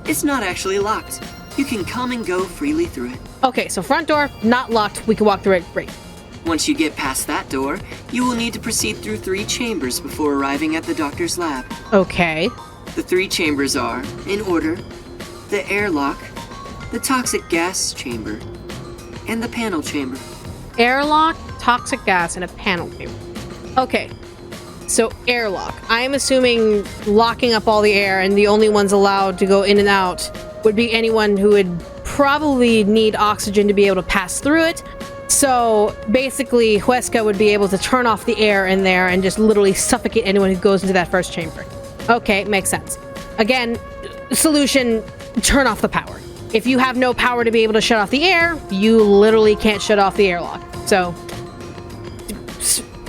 It's not actually locked. You can come and go freely through it. Okay, so front door, not locked. We can walk through it. Great. Once you get past that door, you will need to proceed through 3 chambers before arriving at the doctor's lab. Okay. The 3 chambers are, in order, the airlock, the toxic gas chamber, and the panel chamber. Airlock, toxic gas, and a panel chamber. Okay. So airlock. I'm assuming locking up all the air and the only ones allowed to go in and out would be anyone who would probably need oxygen to be able to pass through it. So basically, Wesa would be able to turn off the air in there and just literally suffocate anyone who goes into that first chamber. Okay, makes sense. Again, solution, turn off the power. If you have no power to be able to shut off the air, you literally can't shut off the airlock. So,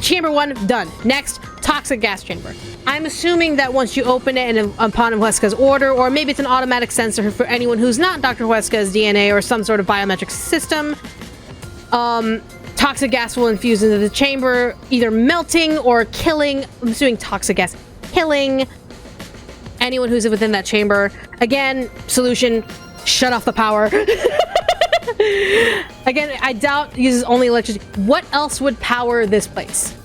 chamber 1, done. Next, toxic gas chamber. I'm assuming that once you open it and upon Weska's order, or maybe it's an automatic sensor for anyone who's not Dr. Weska's DNA or some sort of biometric system, toxic gas will infuse into the chamber, either melting or killing, I'm assuming toxic gas, killing anyone who's within that chamber. Again, solution, shut off the power. Again, I doubt it uses only electricity. What else would power this place?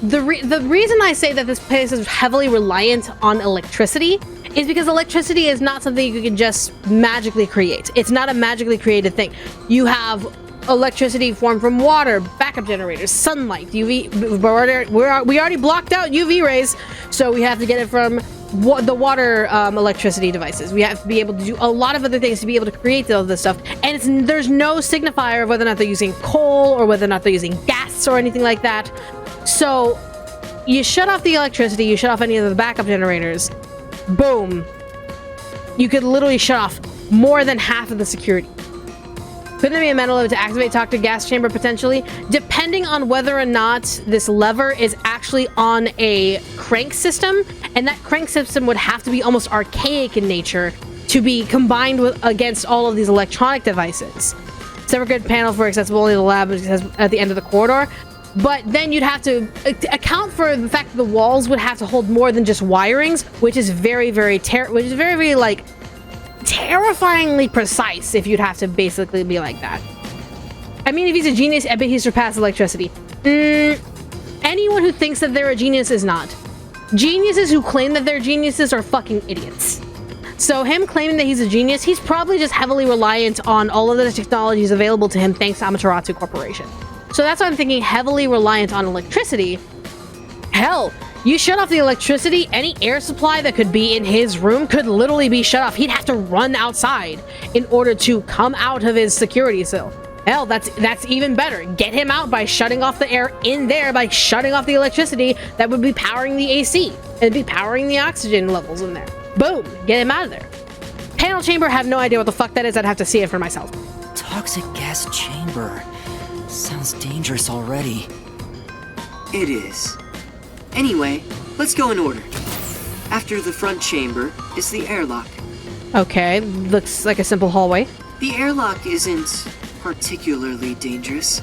The reason I say that this place is heavily reliant on electricity is because electricity is not something you can just magically create. It's not a magically created thing. You have electricity formed from water, backup generators, sunlight, UV. We already blocked out UV rays, so we have to get it from the water electricity devices. We have to be able to do a lot of other things to be able to create all this stuff. And there's no signifier of whether or not they're using coal or whether or not they're using gas or anything like that. So you shut off the electricity, you shut off any of the backup generators, boom. You could literally shut off more than half of the security. Couldn't it be a mental to activate toxic gas chamber potentially? Depending on whether or not this lever is actually on a crank system, and that crank system would have to be almost archaic in nature to be combined with against all of these electronic devices. Separate grid panel for accessible only to the lab at the end of the corridor. But then you'd have to account for the fact that the walls would have to hold more than just wirings, which is very like terrifyingly precise if you'd have to basically be like that. I mean, if he's a genius, I bet he surpassed electricity. Anyone who thinks that they're a genius is not. Geniuses who claim that they're geniuses are fucking idiots. So him claiming that he's a genius, he's probably just heavily reliant on all of the technologies available to him thanks to Amaterasu Corporation. So that's why I'm thinking heavily reliant on electricity. Hell, you shut off the electricity, any air supply that could be in his room could literally be shut off. He'd have to run outside in order to come out of his security cell. Hell, that's even better. Get him out by shutting off the air in there, by shutting off the electricity that would be powering the AC and be powering the oxygen levels in there. Boom, get him out of there. Panel chamber, have no idea what the fuck that is. I'd have to see it for myself. Toxic gas chamber. Sounds dangerous already. It is. Anyway, let's go in order. After the front chamber is the airlock. Okay, looks like a simple hallway. The airlock isn't particularly dangerous.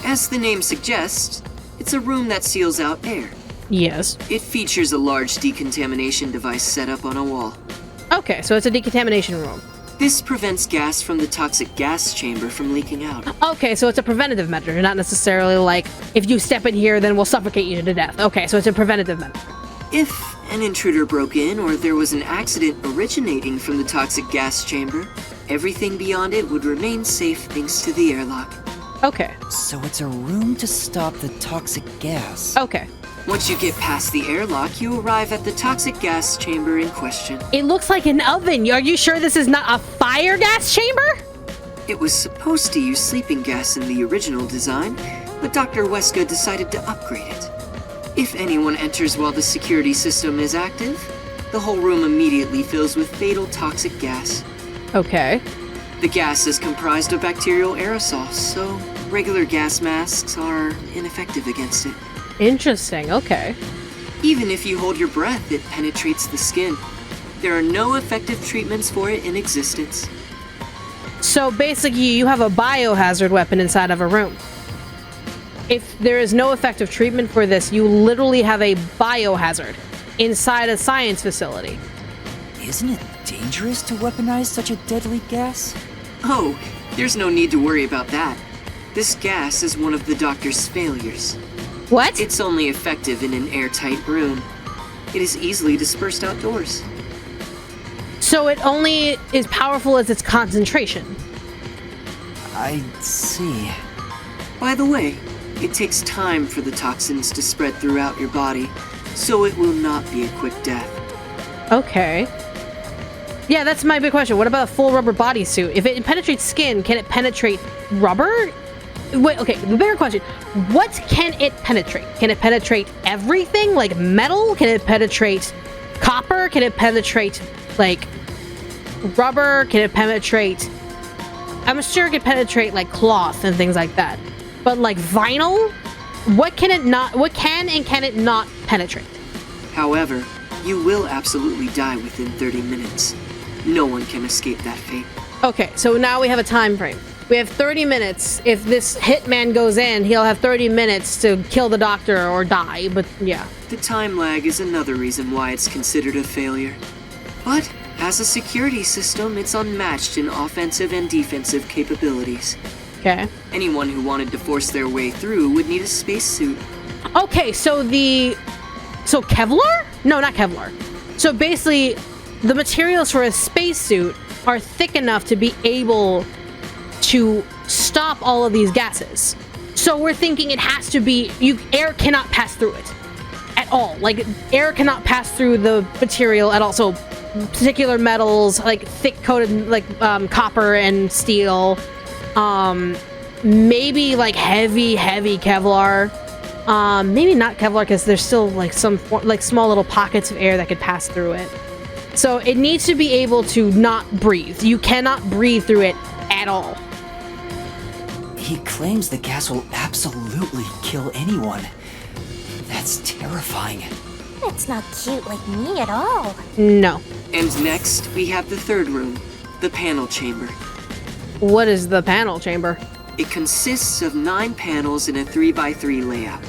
As the name suggests, it's a room that seals out air. Yes. It features a large decontamination device set up on a wall. Okay, so it's a decontamination room. This prevents gas from the toxic gas chamber from leaking out. Okay, so it's a preventative measure, not necessarily like, if you step in here, then we'll suffocate you to death. Okay, so it's a preventative measure. If an intruder broke in or there was an accident originating from the toxic gas chamber, everything beyond it would remain safe thanks to the airlock. Okay. So it's a room to stop the toxic gas. Okay. Once you get past the airlock, you arrive at the toxic gas chamber in question. It looks like an oven. Are you sure this is not a fire gas chamber? It was supposed to use sleeping gas in the original design, but Dr. Wesa decided to upgrade it. If anyone enters while the security system is active, the whole room immediately fills with fatal toxic gas. Okay. The gas is comprised of bacterial aerosols, so regular gas masks are ineffective against it. Interesting, okay. Even if you hold your breath, it penetrates the skin. There are no effective treatments for it in existence. So basically, you have a biohazard weapon inside of a room. If there is no effective treatment for this, you literally have a biohazard inside a science facility. Isn't it dangerous to weaponize such a deadly gas? Oh, there's no need to worry about that. This gas is one of the doctor's failures. What? It's only effective in an airtight room. It is easily dispersed outdoors. So it only is powerful as its concentration. I see. By the way, it takes time for the toxins to spread throughout your body, so it will not be a quick death. Okay. Yeah, that's my big question. What about a full rubber bodysuit? If it penetrates skin, can it penetrate rubber? Wait, okay, the bigger question. What can it penetrate? Can it penetrate everything? Like metal? Can it penetrate copper? Can it penetrate, like, rubber? Can it penetrate... I'm sure it can penetrate, like, cloth and things like that. But, like, vinyl? What can it not... What can and can it not penetrate? However, you will absolutely die within 30 minutes. No one can escape that fate. Okay, so now we have a time frame. We have 30 minutes. If this hitman goes in, he'll have 30 minutes to kill the doctor or die, but yeah. The time lag is another reason why it's considered a failure. But, as a security system, it's unmatched in offensive and defensive capabilities. Okay. Anyone who wanted to force their way through would need a spacesuit. Okay, so So Kevlar? No, not Kevlar. So basically, the materials for a spacesuit are thick enough to be able to stop all of these gases. So we're thinking it has to be... air cannot pass through it. At all. Like, air cannot pass through the material at all. So particular metals, like thick coated, like copper and steel. Maybe like heavy Kevlar. Maybe not Kevlar because there's still like some like small little pockets of air that could pass through it. So it needs to be able to not breathe. You cannot breathe through it at all. He claims the gas will absolutely kill anyone. That's terrifying. That's not cute like me at all. No. And next, we have the third room, the panel chamber. What is the panel chamber? It consists of 9 panels in a 3x3 layout.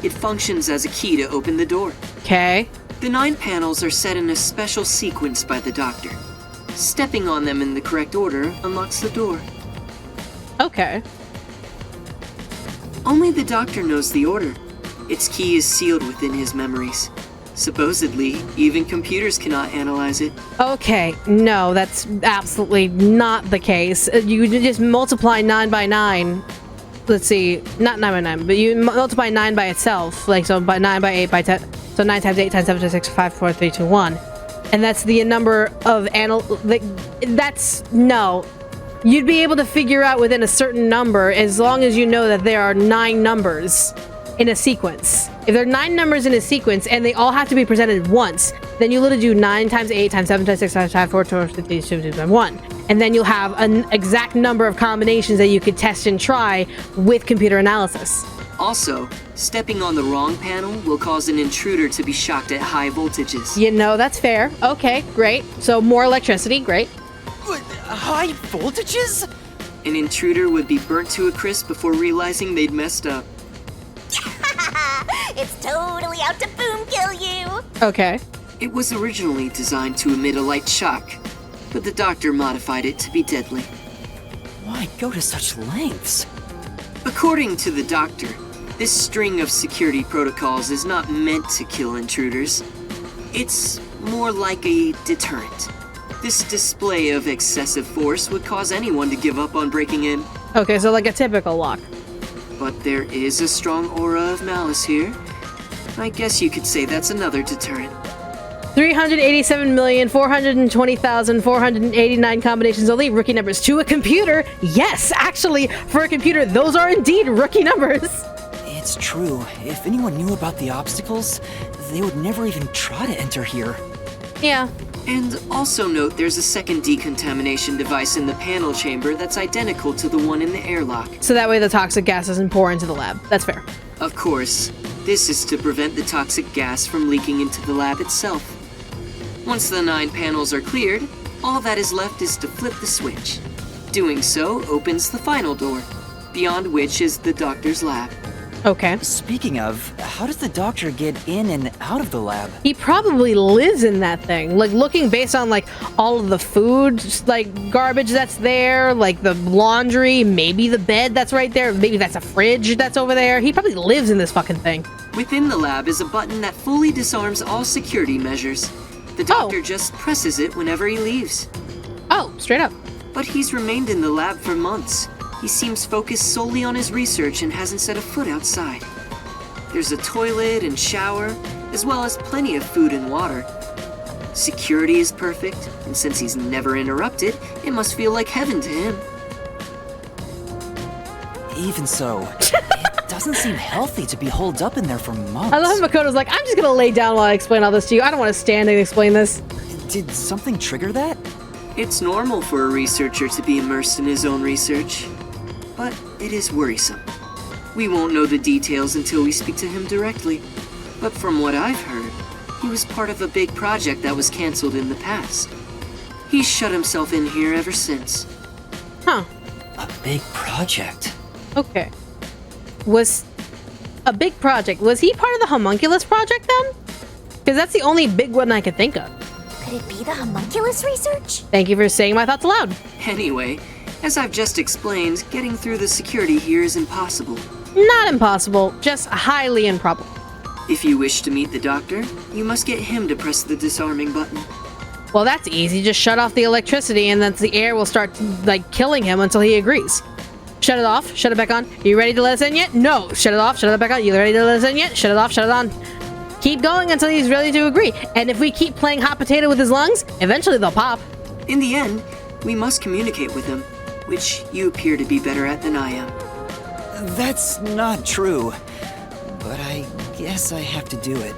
It functions as a key to open the door. Okay. The 9 panels are set in a special sequence by the doctor. Stepping on them in the correct order unlocks the door. Okay. Only the doctor knows the order. Its key is sealed within his memories. Supposedly, even computers cannot analyze it. Okay, no, that's absolutely not the case. You just multiply 9 by 9. Let's see, not 9 by 9, but you multiply 9 by itself. Like, so by 9 by 8 by 10. So 9 times 8 times 7 times 6, 5, 4, 3, 2, 1. And that's the number of that's, no. You'd be able to figure out within a certain number as long as you know that there are 9 numbers in a sequence. If there are 9 numbers in a sequence and they all have to be presented once, then you literally do 9 times 8 times 7 times 6 times 5, 4, 2, 3, 2, 1. And then you'll have an exact number of combinations that you could test and try with computer analysis. Also, stepping on the wrong panel will cause an intruder to be shocked at high voltages. You know, that's fair. Okay, great. So more electricity, great. High voltages? An intruder would be burnt to a crisp before realizing they'd messed up. It's totally out to boom kill you! Okay. It was originally designed to emit a light shock, but the doctor modified it to be deadly. Why go to such lengths? According to the doctor, this string of security protocols is not meant to kill intruders. It's more like a deterrent. This display of excessive force would cause anyone to give up on breaking in. Okay, so like a typical lock. But there is a strong aura of malice here. I guess you could say that's another deterrent. 387,420,489 combinations only, rookie numbers to a computer. Yes, actually, for a computer, those are indeed rookie numbers. It's true. If anyone knew about the obstacles, they would never even try to enter here. Yeah. And also note there's a second decontamination device in the panel chamber that's identical to the one in the airlock. So that way the toxic gas doesn't pour into the lab. That's fair. Of course, this is to prevent the toxic gas from leaking into the lab itself. Once the 9 panels are cleared, all that is left is to flip the switch. Doing so opens the final door, beyond which is the doctor's lab. Okay. Speaking of, how does the doctor get in and out of the lab? He probably lives in that thing. Like, looking based on, like, all of the food, like, garbage that's there, like, the laundry, maybe the bed that's right there, maybe that's a fridge that's over there. He probably lives in this fucking thing. Within the lab is a button that fully disarms all security measures. The doctor just presses it whenever he leaves. Oh, straight up. But he's remained in the lab for months. He seems focused solely on his research and hasn't set a foot outside. There's a toilet and shower, as well as plenty of food and water. Security is perfect, and since he's never interrupted, it must feel like heaven to him. Even so, it doesn't seem healthy to be holed up in there for months. I love how Makoto's like, I'm just gonna lay down while I explain all this to you. I don't want to stand and explain this. Did something trigger that? It's normal for a researcher to be immersed in his own research, but it is worrisome. We won't know the details until we speak to him directly, but from what I've heard, he was part of a big project that was cancelled in the past. He's shut himself in here ever since. Huh. A big project? Okay. Was a big project. Was he part of the homunculus project then? Because that's the only big one I could think of. Could it be the homunculus research? Thank you for saying my thoughts aloud. Anyway, as I've just explained, getting through the security here is impossible. Not impossible, just highly improbable. If you wish to meet the doctor, you must get him to press the disarming button. Well, that's easy. Just shut off the electricity and then the air will start, like, killing him until he agrees. Shut it off, shut it back on. You ready to let us in yet? No. Shut it off, shut it back on. You ready to let us in yet? Shut it off, shut it on. Keep going until he's ready to agree. And if we keep playing hot potato with his lungs, eventually they'll pop. In the end, we must communicate with him, which you appear to be better at than I am. That's not true. But I guess I have to do it.